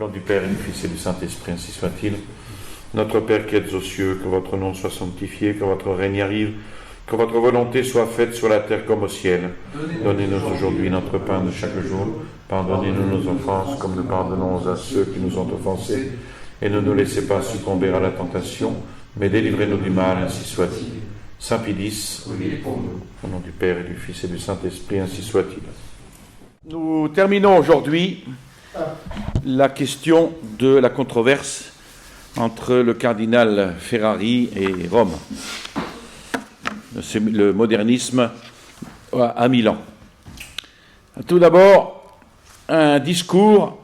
Au nom du Père et du Fils et du Saint-Esprit, ainsi soit-il. Notre Père qui êtes aux cieux, que votre nom soit sanctifié, que votre règne arrive, que votre volonté soit faite sur la terre comme au ciel. Donnez-nous aujourd'hui notre pain de chaque jour. Pardonnez-nous nos offenses, comme nous pardonnons à ceux qui nous ont offensés. Et ne nous laissez pas succomber à la tentation, mais délivrez-nous du mal, ainsi soit-il. Saint Pédis, au nom du Père et du Fils et du Saint-Esprit, ainsi soit-il. Nous terminons aujourd'hui la question de la controverse entre le cardinal Ferrari et Rome, le modernisme à Milan. Tout d'abord, un discours.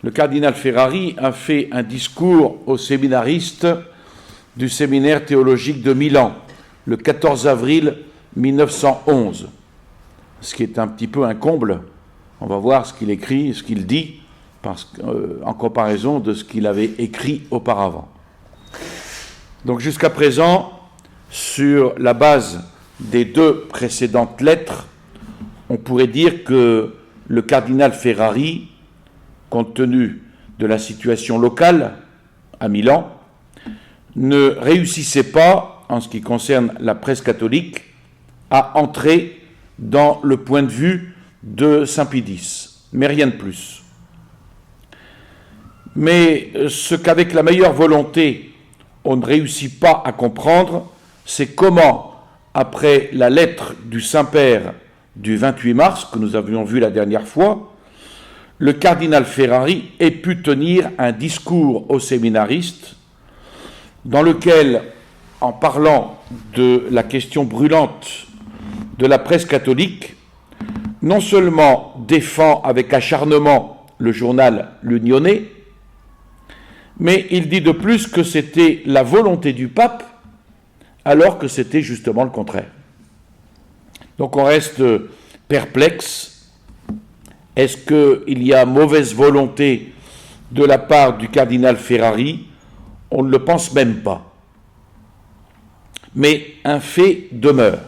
Le cardinal Ferrari a fait un discours aux séminaristes du séminaire théologique de Milan, le 14 avril 1911, ce qui est un petit peu un comble. On va voir ce qu'il écrit, ce qu'il dit, en comparaison de ce qu'il avait écrit auparavant. Donc jusqu'à présent, sur la base des deux précédentes lettres, on pourrait dire que le cardinal Ferrari, compte tenu de la situation locale à Milan, ne réussissait pas, en ce qui concerne la presse catholique, à entrer dans le point de vue de Saint Pédis, mais rien de plus. Mais ce qu'avec la meilleure volonté, on ne réussit pas à comprendre, c'est comment, après la lettre du Saint-Père du 28 mars, que nous avions vu la dernière fois, le cardinal Ferrari ait pu tenir un discours aux séminaristes dans lequel, en parlant de la question brûlante de la presse catholique, non seulement défend avec acharnement le journal L'Unione, mais il dit de plus que c'était la volonté du pape, alors que c'était justement le contraire. Donc on reste perplexe. Est-ce qu'il y a mauvaise volonté de la part du cardinal Ferrari? On ne le pense même pas. Mais un fait demeure.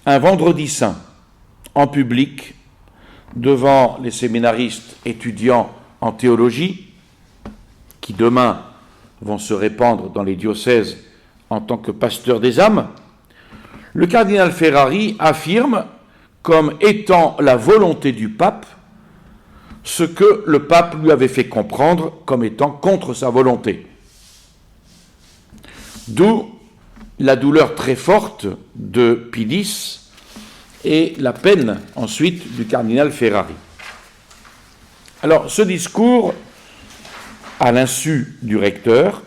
Un vendredi saint, en public, devant les séminaristes étudiants en théologie, qui demain vont se répandre dans les diocèses en tant que pasteurs des âmes, le cardinal Ferrari affirme comme étant la volonté du pape ce que le pape lui avait fait comprendre comme étant contre sa volonté. D'où la douleur très forte de Pédis et la peine ensuite du cardinal Ferrari. Alors ce discours, à l'insu du recteur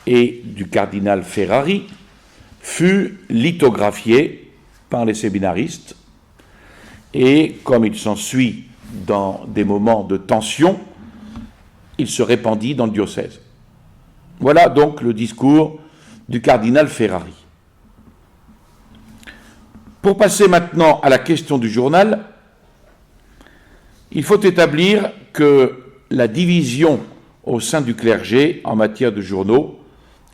et du cardinal Ferrari, fut lithographié par les séminaristes et, comme il s'ensuit dans des moments de tension, il se répandit dans le diocèse. Voilà donc le discours du cardinal Ferrari. Pour passer maintenant à la question du journal, il faut établir que la division au sein du clergé en matière de journaux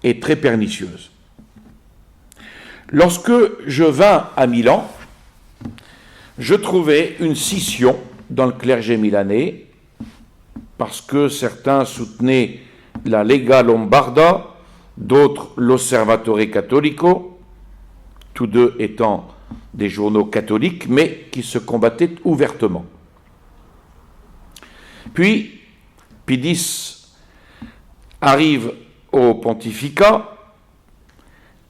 est très pernicieuse. Lorsque je vins à Milan, je trouvais une scission dans le clergé milanais parce que certains soutenaient la Lega Lombarda, d'autres l'Osservatore Cattolico, tous deux étant des journaux catholiques, mais qui se combattaient ouvertement. Puis, Pédis arrive au pontificat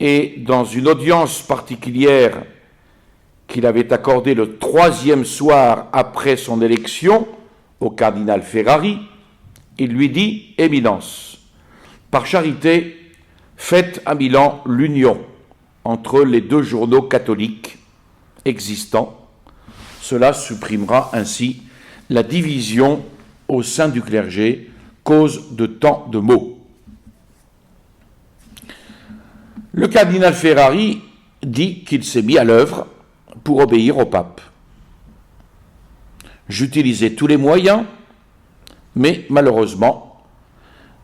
et dans une audience particulière qu'il avait accordée le 3e soir après son élection au cardinal Ferrari, il lui dit « Éminence, par charité, faites à Milan l'union entre les deux journaux catholiques existants. Cela supprimera ainsi la division au sein du clergé, cause de tant de maux. » Le cardinal Ferrari dit qu'il s'est mis à l'œuvre pour obéir au pape. J'utilisais tous les moyens, mais malheureusement,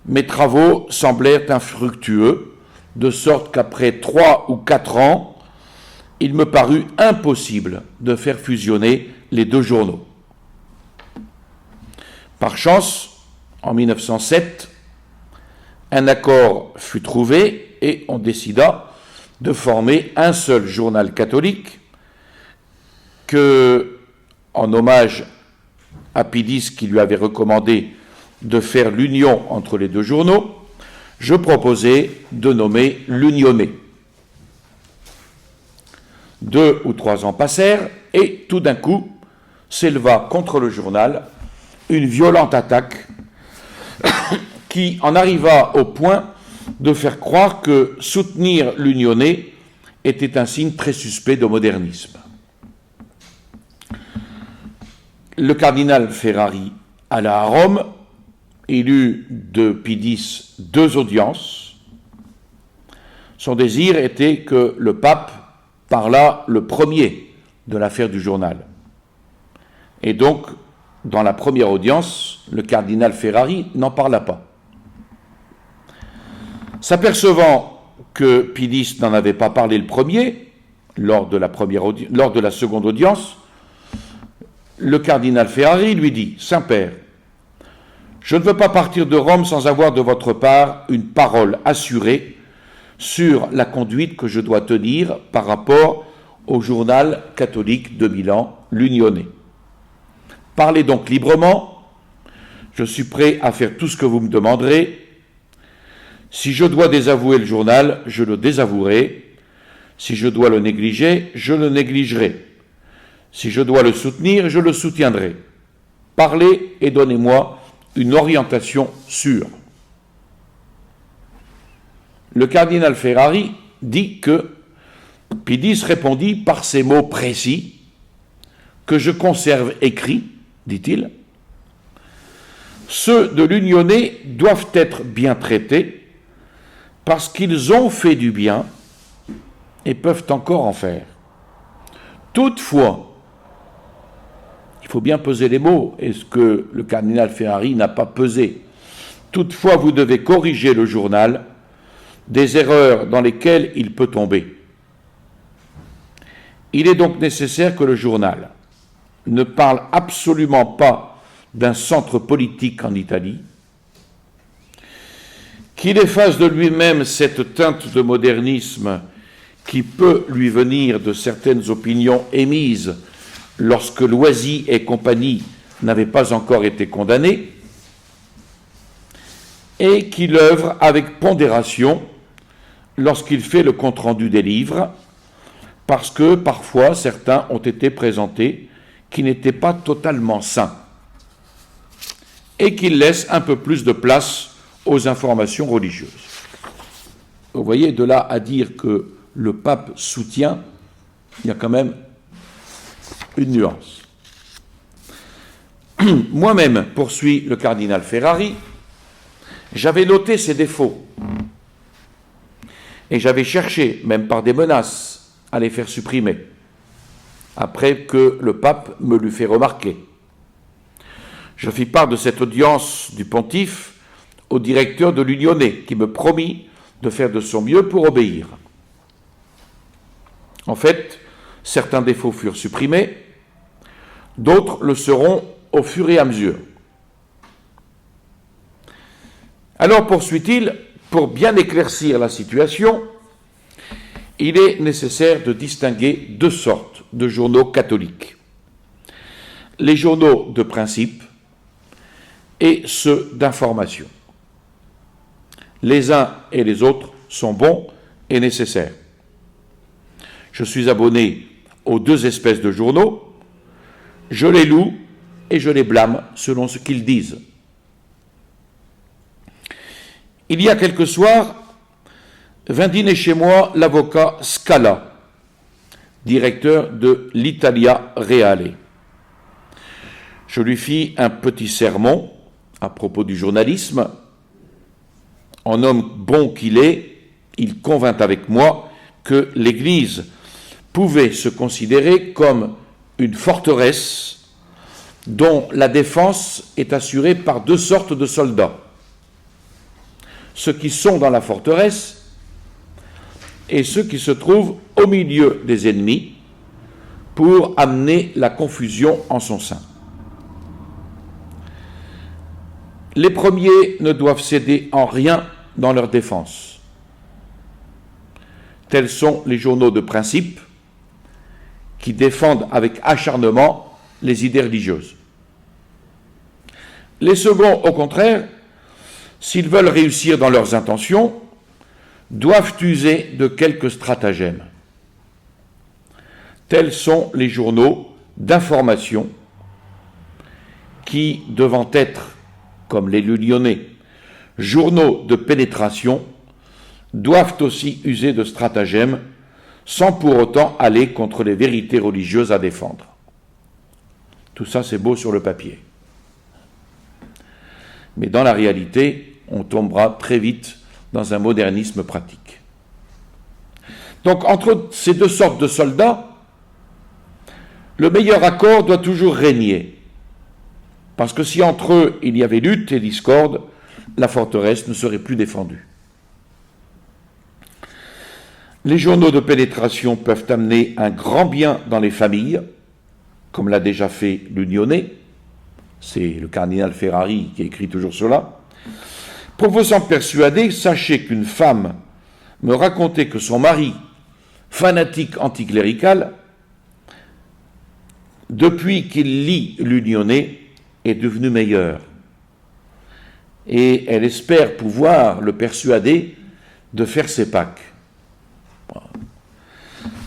mes travaux semblèrent infructueux, de sorte qu'après 3 ou 4 ans, il me parut impossible de faire fusionner les deux journaux. Par chance, en 1907, un accord fut trouvé et on décida de former un seul journal catholique que, en hommage à Pidis qui lui avait recommandé de faire l'union entre les deux journaux, je proposai de nommer l'Unionnais. 2 ou 3 ans passèrent et tout d'un coup s'éleva contre le journal une violente attaque qui en arriva au point de faire croire que soutenir l'Unionnais était un signe très suspect de modernisme. Le cardinal Ferrari alla à Rome, il eut de Pidis 2 audiences. Son désir était que le pape parlât le premier de l'affaire du journal. Et donc, dans la première audience, le cardinal Ferrari n'en parla pas. S'apercevant que Pidis n'en avait pas parlé le premier, lors de la seconde audience, le cardinal Ferrari lui dit « Saint-Père, je ne veux pas partir de Rome sans avoir de votre part une parole assurée sur la conduite que je dois tenir par rapport au journal catholique de Milan, l'Unionnais. Parlez donc librement, je suis prêt à faire tout ce que vous me demanderez. Si je dois désavouer le journal, je le désavouerai. Si je dois le négliger, je le négligerai. Si je dois le soutenir, je le soutiendrai. Parlez et donnez-moi une orientation sûre. » Le cardinal Ferrari dit que Pidis répondit par ces mots précis que je conserve écrits, dit-il. Ceux de l'Unionnais doivent être bien traités parce qu'ils ont fait du bien et peuvent encore en faire. Toutefois, il faut bien peser les mots, et ce que le cardinal Ferrari n'a pas pesé. Toutefois, vous devez corriger le journal des erreurs dans lesquelles il peut tomber. Il est donc nécessaire que le journal ne parle absolument pas d'un centre politique en Italie, qu'il efface de lui-même cette teinte de modernisme qui peut lui venir de certaines opinions émises lorsque Loisy et compagnie n'avaient pas encore été condamnés, et qu'il œuvre avec pondération lorsqu'il fait le compte-rendu des livres, parce que parfois certains ont été présentés qui n'étaient pas totalement sains, et qu'il laisse un peu plus de place aux informations religieuses. Vous voyez, de là à dire que le pape soutient, il y a quand même une nuance. Moi-même, poursuit le cardinal Ferrari, j'avais noté ses défauts et j'avais cherché, même par des menaces, à les faire supprimer, après que le pape me l'eût fait remarquer. Je fis part de cette audience du pontife au directeur de l'Unionnais, qui me promit de faire de son mieux pour obéir. En fait, certains défauts furent supprimés, d'autres le seront au fur et à mesure. Alors, poursuit-il, pour bien éclaircir la situation, il est nécessaire de distinguer 2 sortes de journaux catholiques. Les journaux de principe et ceux d'information. Les uns et les autres sont bons et nécessaires. Je suis abonné aux 2 espèces de journaux, je les loue et je les blâme selon ce qu'ils disent. Il y a quelques soirs, vint dîner chez moi l'avocat Scala, directeur de l'Italia Reale. Je lui fis un petit sermon à propos du journalisme. En homme bon qu'il est, il convint avec moi que l'Église pouvait se considérer comme une forteresse dont la défense est assurée par 2 sortes de soldats. Ceux qui sont dans la forteresse et ceux qui se trouvent au milieu des ennemis pour amener la confusion en son sein. Les premiers ne doivent céder en rien dans leur défense. Tels sont les journaux de principe qui défendent avec acharnement les idées religieuses. Les seconds, au contraire, s'ils veulent réussir dans leurs intentions, doivent user de quelques stratagèmes. Tels sont les journaux d'information qui, devant être, comme les Lyonnais, journaux de pénétration, doivent aussi user de stratagèmes sans pour autant aller contre les vérités religieuses à défendre. Tout ça, c'est beau sur le papier. Mais dans la réalité, on tombera très vite dans un modernisme pratique. Donc, entre ces deux sortes de soldats, le meilleur accord doit toujours régner. Parce que si entre eux il y avait lutte et discorde, la forteresse ne serait plus défendue. Les journaux de pénétration peuvent amener un grand bien dans les familles, comme l'a déjà fait l'Unionnais. C'est le cardinal Ferrari qui écrit toujours cela. Pour vous en persuader, sachez qu'une femme me racontait que son mari, fanatique anticlérical, depuis qu'il lit l'Unionnais, est devenu meilleur. Et elle espère pouvoir le persuader de faire ses Pâques.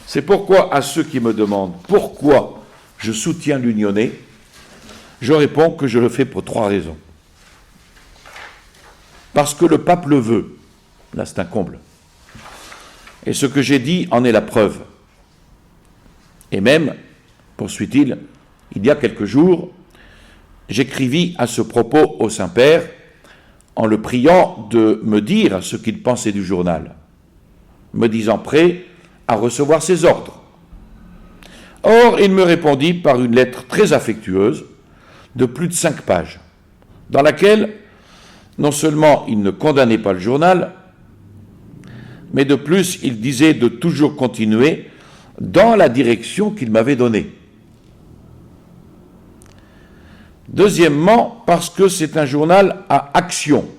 C'est pourquoi, à ceux qui me demandent pourquoi je soutiens l'Unionnais, je réponds que je le fais pour 3 raisons. Parce que le pape le veut. Là, c'est un comble. Et ce que j'ai dit en est la preuve. Et même, poursuit-il, il y a quelques jours, j'écrivis à ce propos au Saint-Père en le priant de me dire ce qu'il pensait du journal, me disant prêt à recevoir ses ordres. Or, il me répondit par une lettre très affectueuse de plus de 5 pages, dans laquelle non seulement il ne condamnait pas le journal, mais de plus il disait de toujours continuer dans la direction qu'il m'avait donnée. Deuxièmement, parce que c'est un journal à action.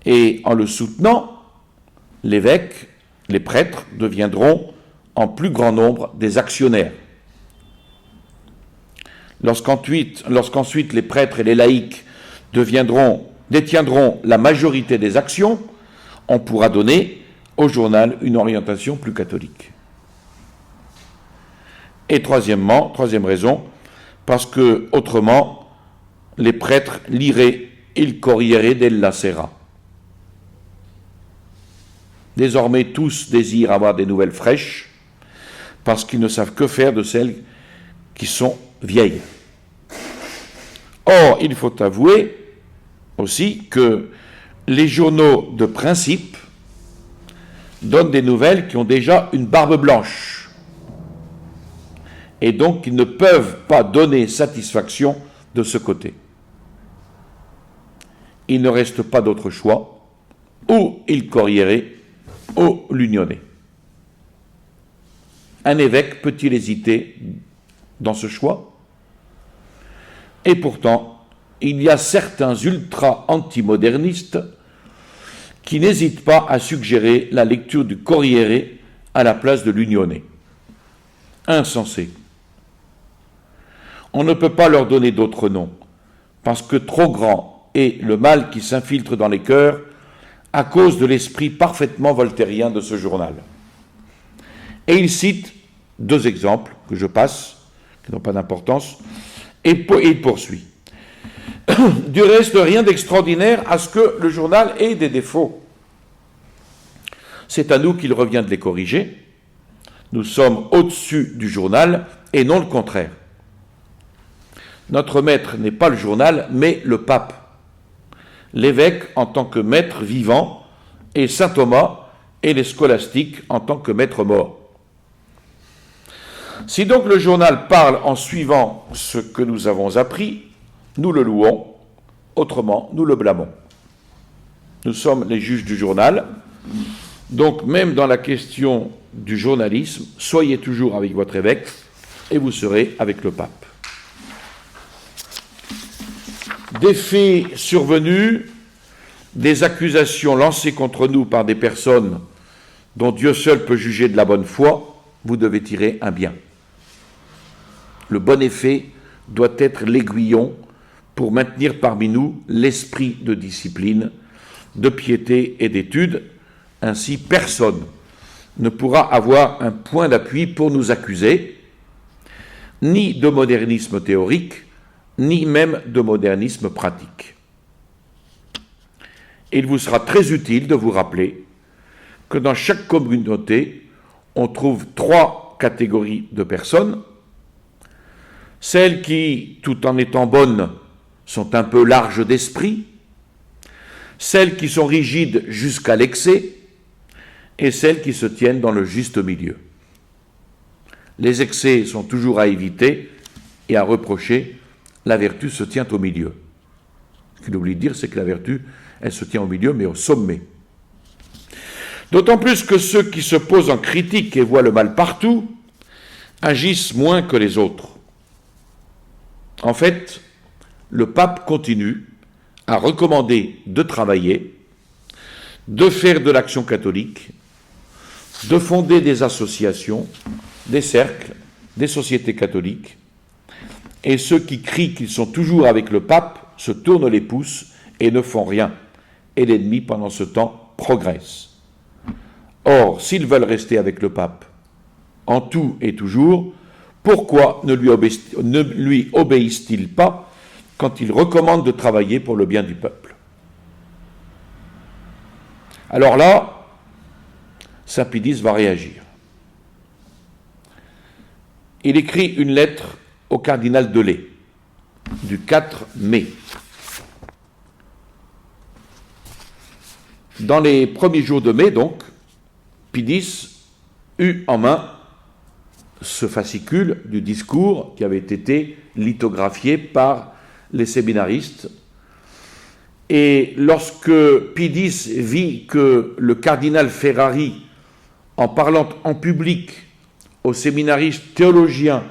Et en le soutenant, l'évêque, les prêtres deviendront en plus grand nombre des actionnaires. Lorsqu'ensuite les prêtres et les laïcs détiendront la majorité des actions, on pourra donner au journal une orientation plus catholique. Et troisième raison, parce que autrement, les prêtres liraient il Corriere della Sera. Désormais, tous désirent avoir des nouvelles fraîches, parce qu'ils ne savent que faire de celles qui sont vieilles. Or, il faut avouer aussi que les journaux de principe donnent des nouvelles qui ont déjà une barbe blanche, et donc ils ne peuvent pas donner satisfaction de ce côté. Il ne reste pas d'autre choix, ou il Corriere, ou l'Unionnais. Un évêque peut-il hésiter dans ce choix? Et pourtant, il y a certains ultra-antimodernistes qui n'hésitent pas à suggérer la lecture du Corriere à la place de l'Unionnais. Insensé. On ne peut pas leur donner d'autre nom, parce que trop grand est le mal qui s'infiltre dans les cœurs à cause de l'esprit parfaitement voltairien de ce journal. Et il cite 2 exemples que je passe, qui n'ont pas d'importance, et il poursuit. Du reste, rien d'extraordinaire à ce que le journal ait des défauts. C'est à nous qu'il revient de les corriger. Nous sommes au-dessus du journal et non le contraire. Notre maître n'est pas le journal, mais le pape. L'évêque en tant que maître vivant et saint Thomas et les scolastiques en tant que maître mort. Si donc le journal parle en suivant ce que nous avons appris, nous le louons, autrement nous le blâmons. Nous sommes les juges du journal, donc même dans la question du journalisme, soyez toujours avec votre évêque et vous serez avec le pape. des faits survenus, des accusations lancées contre nous par des personnes dont Dieu seul peut juger de la bonne foi, vous devez tirer un bien. Le bon effet doit être l'aiguillon pour maintenir parmi nous l'esprit de discipline, de piété et d'étude. Ainsi, personne ne pourra avoir un point d'appui pour nous accuser, ni de modernisme théorique, ni même de modernisme pratique. Il vous sera très utile de vous rappeler que dans chaque communauté, on trouve 3 catégories de personnes. Celles qui, tout en étant bonnes, sont un peu larges d'esprit, celles qui sont rigides jusqu'à l'excès, et celles qui se tiennent dans le juste milieu. Les excès sont toujours à éviter et à reprocher. La vertu se tient au milieu. Ce qu'il oublie de dire, c'est que la vertu, elle se tient au milieu, mais au sommet. D'autant plus que ceux qui se posent en critique et voient le mal partout agissent moins que les autres. En fait, le pape continue à recommander de travailler, de faire de l'action catholique, de fonder des associations, des cercles, des sociétés catholiques, et ceux qui crient qu'ils sont toujours avec le pape se tournent les pouces et ne font rien, et l'ennemi pendant ce temps progresse. Or, s'ils veulent rester avec le pape en tout et toujours, pourquoi ne lui obéissent-ils pas quand il recommande de travailler pour le bien du peuple? Alors là, Saint Pie X va réagir. Il écrit une lettre au cardinal Delay, du 4 mai. Dans les premiers jours de mai, donc, Pie X eut en main ce fascicule du discours qui avait été lithographié par les séminaristes. Et lorsque Pie X vit que le cardinal Ferrari, en parlant en public aux séminaristes théologiens,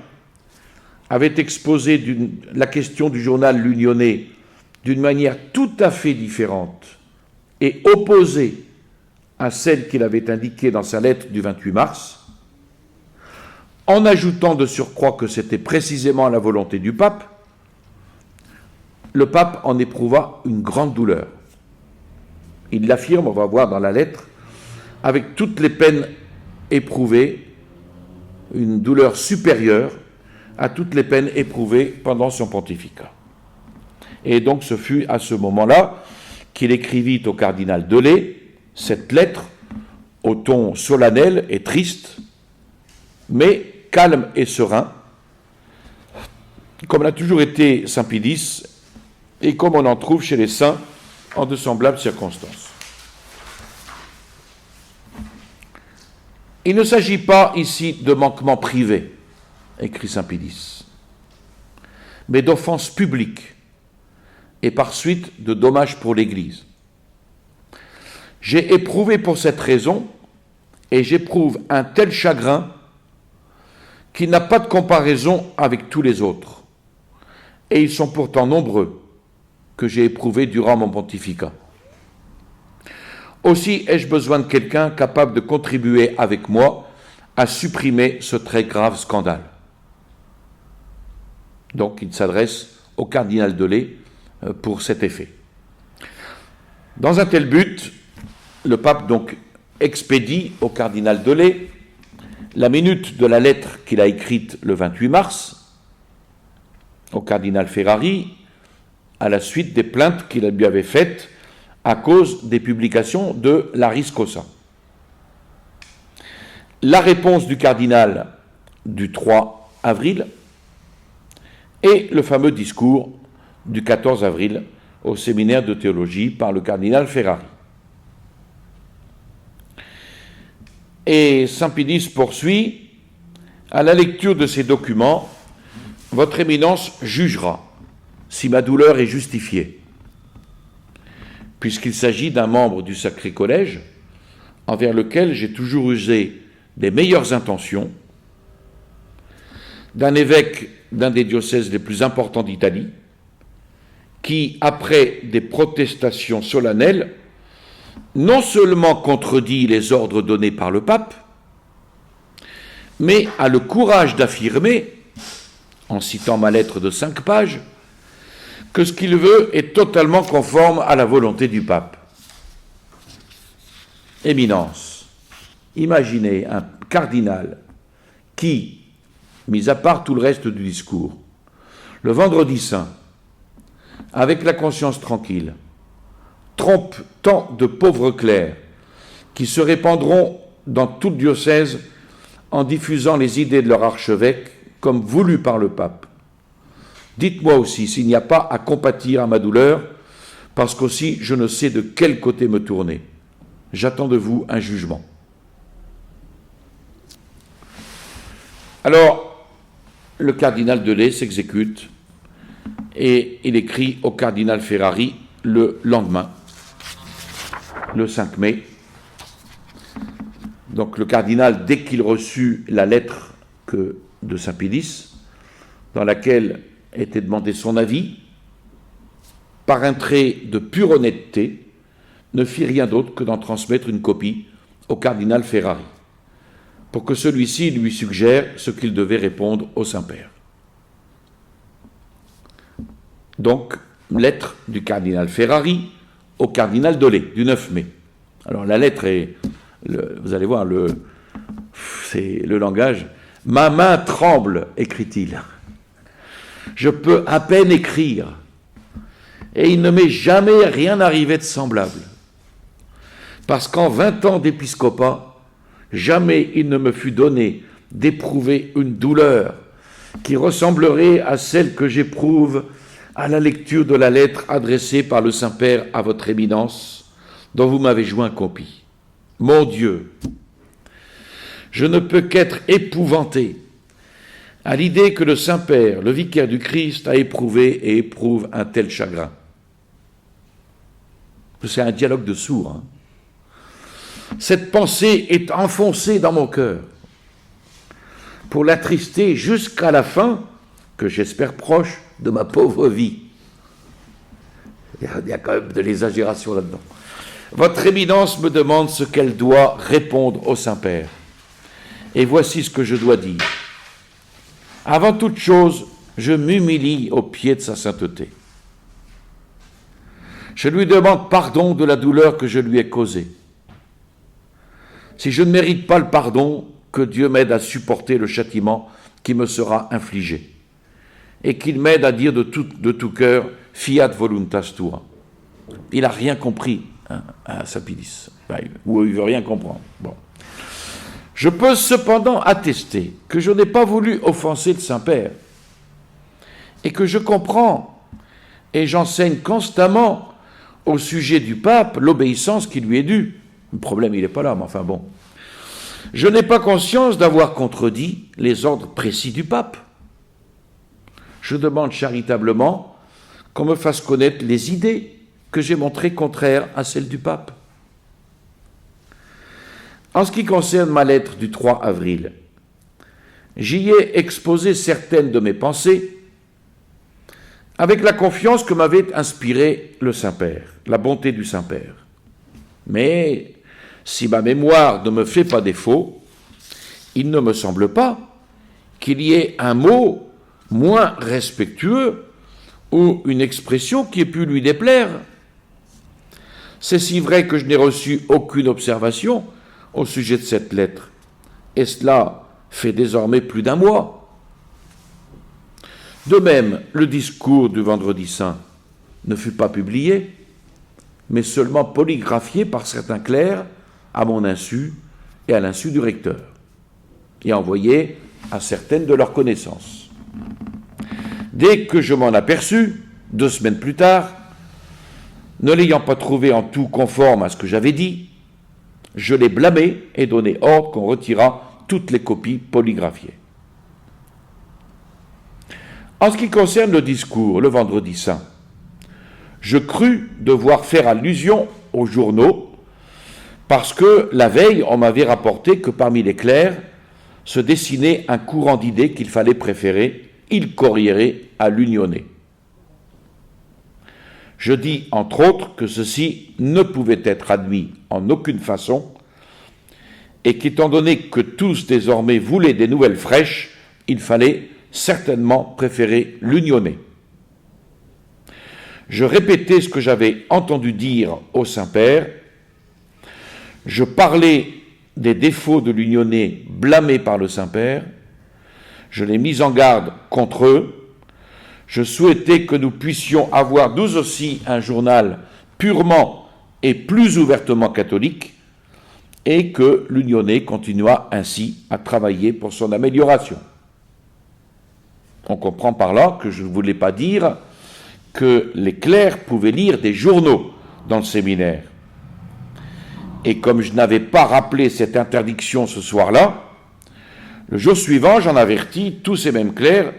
avait exposé la question du journal L'Unionnais d'une manière tout à fait différente et opposée à celle qu'il avait indiquée dans sa lettre du 28 mars, en ajoutant de surcroît que c'était précisément la volonté du pape, le pape en éprouva une grande douleur. Il l'affirme, on va voir dans la lettre, avec toutes les peines éprouvées, une douleur supérieure à toutes les peines éprouvées pendant son pontificat. Et donc ce fut à ce moment-là qu'il écrivit au cardinal Delay cette lettre au ton solennel et triste, mais calme et serein, comme l'a toujours été Saint Pie X et comme on en trouve chez les saints en de semblables circonstances. Il ne s'agit pas ici de manquements privés, écrit Saint Pie X, mais d'offenses publiques et par suite de dommages pour l'Église. J'ai éprouvé pour cette raison, et j'éprouve un tel chagrin qui n'a pas de comparaison avec tous les autres, et ils sont pourtant nombreux que j'ai éprouvés durant mon pontificat. Aussi ai-je besoin de quelqu'un capable de contribuer avec moi à supprimer ce très grave scandale. Donc il s'adresse au cardinal Delay pour cet effet. Dans un tel but, le pape donc expédie au cardinal Delay la minute de la lettre qu'il a écrite le 28 mars au cardinal Ferrari à la suite des plaintes qu'il lui avait faites à cause des publications de Laris Cosa. La réponse du cardinal du 3 avril et le fameux discours du 14 avril au séminaire de théologie par le cardinal Ferrari. Et Saint Pie X poursuit, à la lecture de ces documents, votre éminence jugera si ma douleur est justifiée, puisqu'il s'agit d'un membre du Sacré Collège envers lequel j'ai toujours usé des meilleures intentions, d'un évêque d'un des diocèses les plus importants d'Italie, qui qui, après des protestations solennelles, non seulement contredit les ordres donnés par le pape, mais a le courage d'affirmer, en citant ma lettre de 5 pages, que ce qu'il veut est totalement conforme à la volonté du pape. Éminence, imaginez un cardinal qui, mis à part tout le reste du discours, le vendredi saint, avec la conscience tranquille, trompe tant de pauvres clercs qui se répandront dans tout le diocèse en diffusant les idées de leur archevêque comme voulu par le pape. Dites-moi aussi s'il n'y a pas à compatir à ma douleur, parce qu'aussi je ne sais de quel côté me tourner. J'attends de vous un jugement. Alors, le cardinal Delay s'exécute et il écrit au cardinal Ferrari le lendemain, le 5 mai. Donc le cardinal, dès qu'il reçut la lettre de Saint Pilice, dans laquelle était demandé son avis, par un trait de pure honnêteté, ne fit rien d'autre que d'en transmettre une copie au cardinal Ferrari, pour que celui-ci lui suggère ce qu'il devait répondre au Saint-Père. Donc, lettre du cardinal Ferrari au cardinal Delay, du 9 mai. Alors la lettre est, vous allez voir, c'est le langage. « Ma main tremble », écrit-il. « Je peux à peine écrire, et il ne m'est jamais rien arrivé de semblable. Parce qu'en 20 ans d'épiscopat, jamais il ne me fut donné d'éprouver une douleur qui ressemblerait à celle que j'éprouve à la lecture de la lettre adressée par le Saint-Père à votre éminence, dont vous m'avez joint copie. Mon Dieu, je ne peux qu'être épouvanté à l'idée que le Saint-Père, le vicaire du Christ, a éprouvé et éprouve un tel chagrin. C'est un dialogue de sourds. Hein. Cette pensée est enfoncée dans mon cœur pour l'attrister jusqu'à la fin, que j'espère proche, de ma pauvre vie. Il y a quand même de l'exagération là-dedans. Votre éminence me demande ce qu'elle doit répondre au Saint-Père. Et voici ce que je dois dire. Avant toute chose, je m'humilie aux pieds de sa sainteté. Je lui demande pardon de la douleur que je lui ai causée. Si je ne mérite pas le pardon, que Dieu m'aide à supporter le châtiment qui me sera infligé, et qu'il m'aide à dire de tout cœur « Fiat voluntas tua ». Il n'a rien compris à Saint Pilice, ou il ne veut rien comprendre. Bon. Je peux cependant attester que je n'ai pas voulu offenser le Saint-Père, et que je comprends, et j'enseigne constamment au sujet du pape l'obéissance qui lui est due. Le problème, il n'est pas là, mais enfin bon. Je n'ai pas conscience d'avoir contredit les ordres précis du pape. Je demande charitablement qu'on me fasse connaître les idées que j'ai montrées contraires à celles du pape. En ce qui concerne ma lettre du 3 avril, j'y ai exposé certaines de mes pensées avec la confiance que m'avait inspirée le Saint-Père, la bonté du Saint-Père. Mais si ma mémoire ne me fait pas défaut, il ne me semble pas qu'il y ait un mot moins respectueux ou une expression qui ait pu lui déplaire. C'est si vrai que je n'ai reçu aucune observation au sujet de cette lettre, et cela fait désormais plus d'un mois. De même, le discours du Vendredi Saint ne fut pas publié, mais seulement polygraphié par certains clercs à mon insu et à l'insu du recteur, et envoyé à certaines de leurs connaissances. Dès que je m'en aperçus, 2 semaines plus tard, ne l'ayant pas trouvé en tout conforme à ce que j'avais dit, je l'ai blâmé et donné ordre qu'on retirât toutes les copies polygraphiées. En ce qui concerne le discours, le Vendredi Saint, je crus devoir faire allusion aux journaux parce que la veille, on m'avait rapporté que parmi les clercs se dessinait un courant d'idées qu'il fallait préférer il Corriere à l'Unione. Je dis, entre autres, que ceci ne pouvait être admis en aucune façon, et qu'étant donné que tous désormais voulaient des nouvelles fraîches, il fallait certainement préférer l'unionnais. Je répétais ce que j'avais entendu dire au Saint-Père, je parlais des défauts de l'unionnais blâmés par le Saint-Père, je l'ai mis en garde contre eux, je souhaitais que nous puissions avoir nous aussi un journal purement et plus ouvertement catholique, et que l'unionnais continua ainsi à travailler pour son amélioration. On comprend par là que je ne voulais pas dire que les clercs pouvaient lire des journaux dans le séminaire. Et comme je n'avais pas rappelé cette interdiction ce soir-là, le jour suivant, j'en avertis tous ces mêmes clercs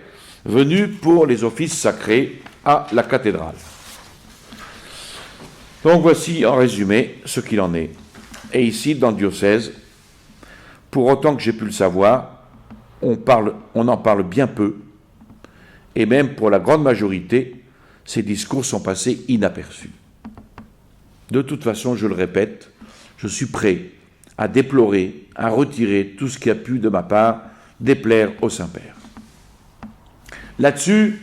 venus pour les offices sacrés à la cathédrale. Donc voici en résumé ce qu'il en est. Et ici, dans le diocèse, pour autant que j'ai pu le savoir, on en parle bien peu, et même pour la grande majorité, ces discours sont passés inaperçus. De toute façon, je le répète, je suis prêt à déplorer, à retirer tout ce qui a pu de ma part déplaire au Saint-Père. Là-dessus,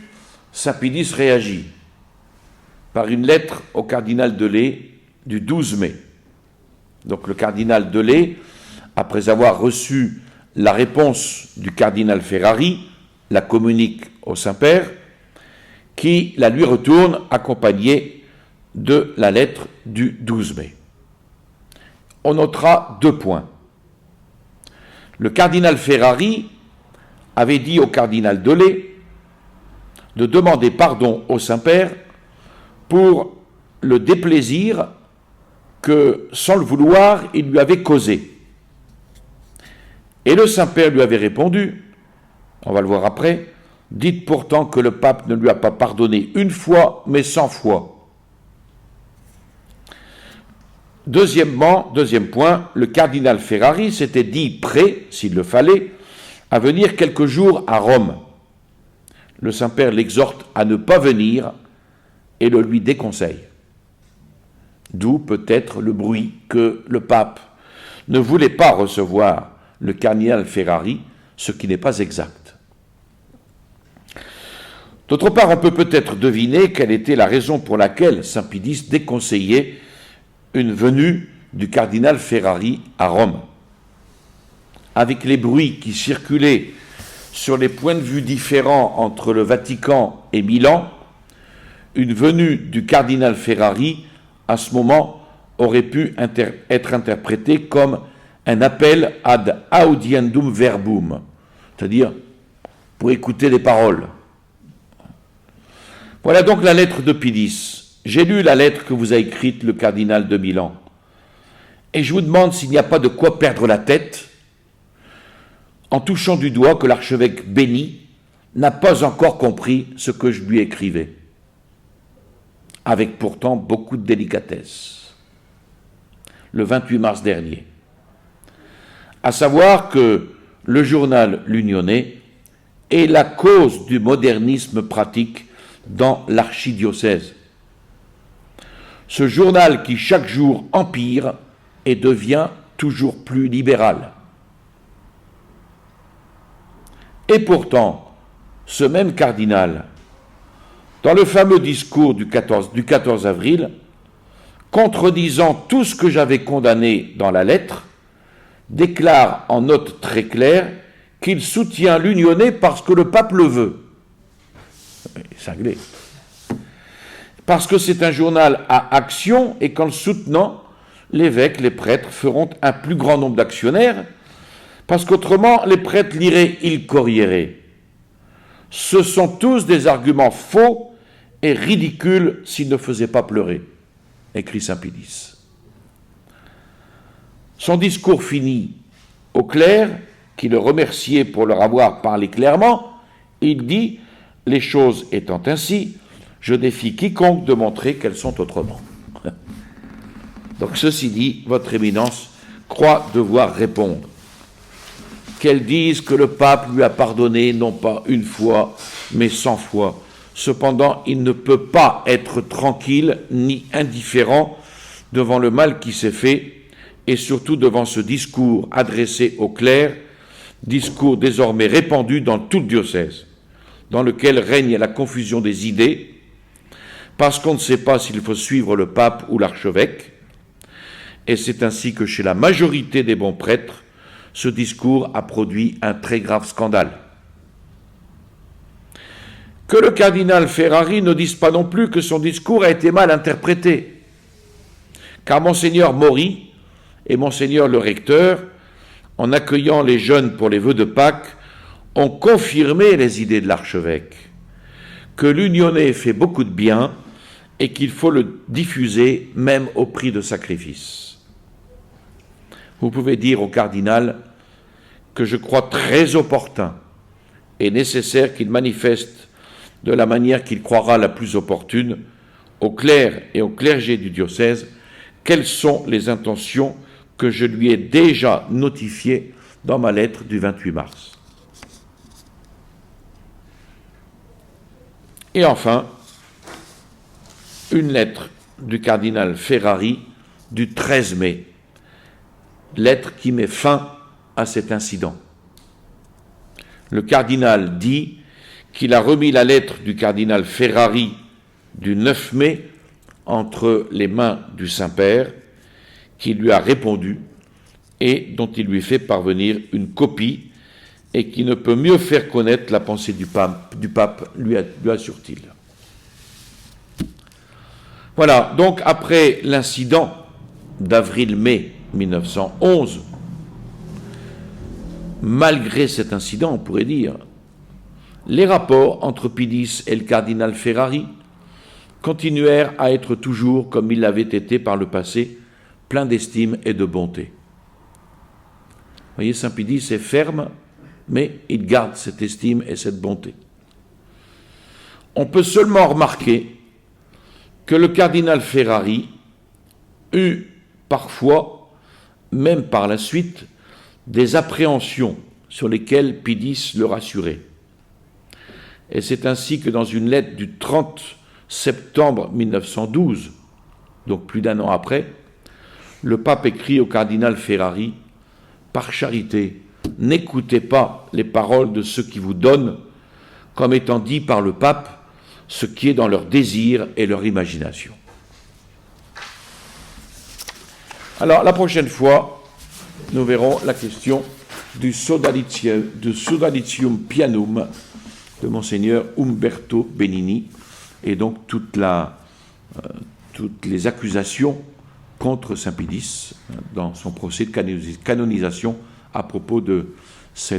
Saint Pidis réagit par une lettre au cardinal Delay du 12 mai. Donc le cardinal Delay, après avoir reçu la réponse du cardinal Ferrari, la communique au Saint-Père, qui la lui retourne accompagnée de la lettre du 12 mai. On notera 2 points. Le cardinal Ferrari avait dit au cardinal Delay de demander pardon au Saint-Père pour le déplaisir que, sans le vouloir, il lui avait causé. Et le Saint-Père lui avait répondu, on va le voir après, dites pourtant que le pape ne lui a pas pardonné une fois, mais 100 fois. Deuxième point, le cardinal Ferrari s'était dit prêt, s'il le fallait, à venir quelques jours à Rome. Le Saint-Père l'exhorte à ne pas venir et le lui déconseille. D'où peut-être le bruit que le pape ne voulait pas recevoir le cardinal Ferrari, ce qui n'est pas exact. D'autre part, on peut peut-être deviner quelle était la raison pour laquelle Saint Pidis déconseillait une venue du cardinal Ferrari à Rome. Avec les bruits qui circulaient sur les points de vue différents entre le Vatican et Milan, une venue du cardinal Ferrari à ce moment aurait pu être interprétée comme un appel ad audiendum verbum, c'est-à-dire pour écouter les paroles. Voilà donc la lettre de Pidis. J'ai lu la lettre que vous a écrite le cardinal de Milan, et je vous demande s'il n'y a pas de quoi perdre la tête en touchant du doigt que l'archevêque Béni n'a pas encore compris ce que je lui écrivais, avec pourtant beaucoup de délicatesse, le 28 mars dernier. À savoir que le journal L'Unionnais est la cause du modernisme pratique dans l'archidiocèse. Ce journal qui chaque jour empire et devient toujours plus libéral. Et pourtant, ce même cardinal, dans le fameux discours du 14 avril, contredisant tout ce que j'avais condamné dans la lettre, déclare en note très claire qu'il soutient l'Unionnais parce que le pape le veut. Cinglé. Parce que c'est un journal à action et qu'en le soutenant, l'évêque, les prêtres feront un plus grand nombre d'actionnaires, parce qu'autrement, les prêtres liraient il Corriere. Ce sont tous des arguments faux et ridicules s'ils ne faisaient pas pleurer, écrit Saint Pidis. Son discours finit au clerc, qui le remerciait pour leur avoir parlé clairement. Il dit, les choses étant ainsi, je défie quiconque de montrer qu'elles sont autrement. Donc ceci dit, votre éminence croit devoir répondre. Qu'elle dise que le pape lui a pardonné non pas une fois, mais 100 fois. cependant il ne peut pas être tranquille ni indifférent devant le mal qui s'est fait, et surtout devant ce discours adressé aux clercs, discours désormais répandu dans tout le diocèse, dans lequel règne la confusion des idées, parce qu'on ne sait pas s'il faut suivre le pape ou l'archevêque, et c'est ainsi que chez la majorité des bons prêtres, ce discours a produit un très grave scandale. Que le cardinal Ferrari ne dise pas non plus que son discours a été mal interprété, car Monseigneur Maury et Monseigneur le recteur, en accueillant les jeunes pour les vœux de Pâques, ont confirmé les idées de l'archevêque, que l'unionné fait beaucoup de bien et qu'il faut le diffuser même au prix de sacrifices. Vous pouvez dire au cardinal que je crois très opportun et nécessaire qu'il manifeste de la manière qu'il croira la plus opportune aux clercs et au clergé du diocèse quelles sont les intentions que je lui ai déjà notifiées dans ma lettre du 28 mars. Et enfin, une lettre du cardinal Ferrari du 13 mai, lettre qui met fin à cet incident. Le cardinal dit qu'il a remis la lettre du cardinal Ferrari du 9 mai entre les mains du Saint-Père, qui lui a répondu et dont il lui fait parvenir une copie et qui ne peut mieux faire connaître la pensée du pape, lui assure-t-il. Voilà, donc après l'incident d'avril-mai 1911, malgré cet incident, on pourrait dire, les rapports entre Pie X et le cardinal Ferrari continuèrent à être toujours, comme ils l'avaient été par le passé, pleins d'estime et de bonté. Vous voyez, Saint Pie X est ferme, mais il garde cette estime et cette bonté. On peut seulement remarquer que le cardinal Ferrari eut parfois, même par la suite, des appréhensions sur lesquelles Pie X le rassurait. Et c'est ainsi que dans une lettre du 30 septembre 1912, donc plus d'un an après, le pape écrit au cardinal Ferrari « Par charité, n'écoutez pas les paroles de ceux qui vous donnent, comme étant dit par le pape, ce qui est dans leur désir et leur imagination. » Alors, la prochaine fois, nous verrons la question du Sodalitium Pianum de Monseigneur Umberto Benini, et donc toutes les accusations contre Saint Pie X dans son procès de canonisation à propos de ce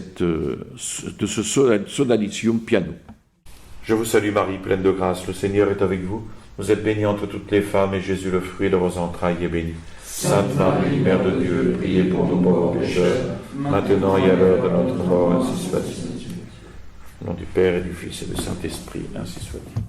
Sodalitium Pianum. Je vous salue Marie, pleine de grâce, le Seigneur est avec vous. Vous êtes bénie entre toutes les femmes, et Jésus, le fruit de vos entrailles, est béni. Sainte Marie, Mère de Dieu, priez pour nous pauvres pécheurs, maintenant et à l'heure de notre mort, ainsi soit-il. Au nom du Père et du Fils et du Saint-Esprit, ainsi soit-il.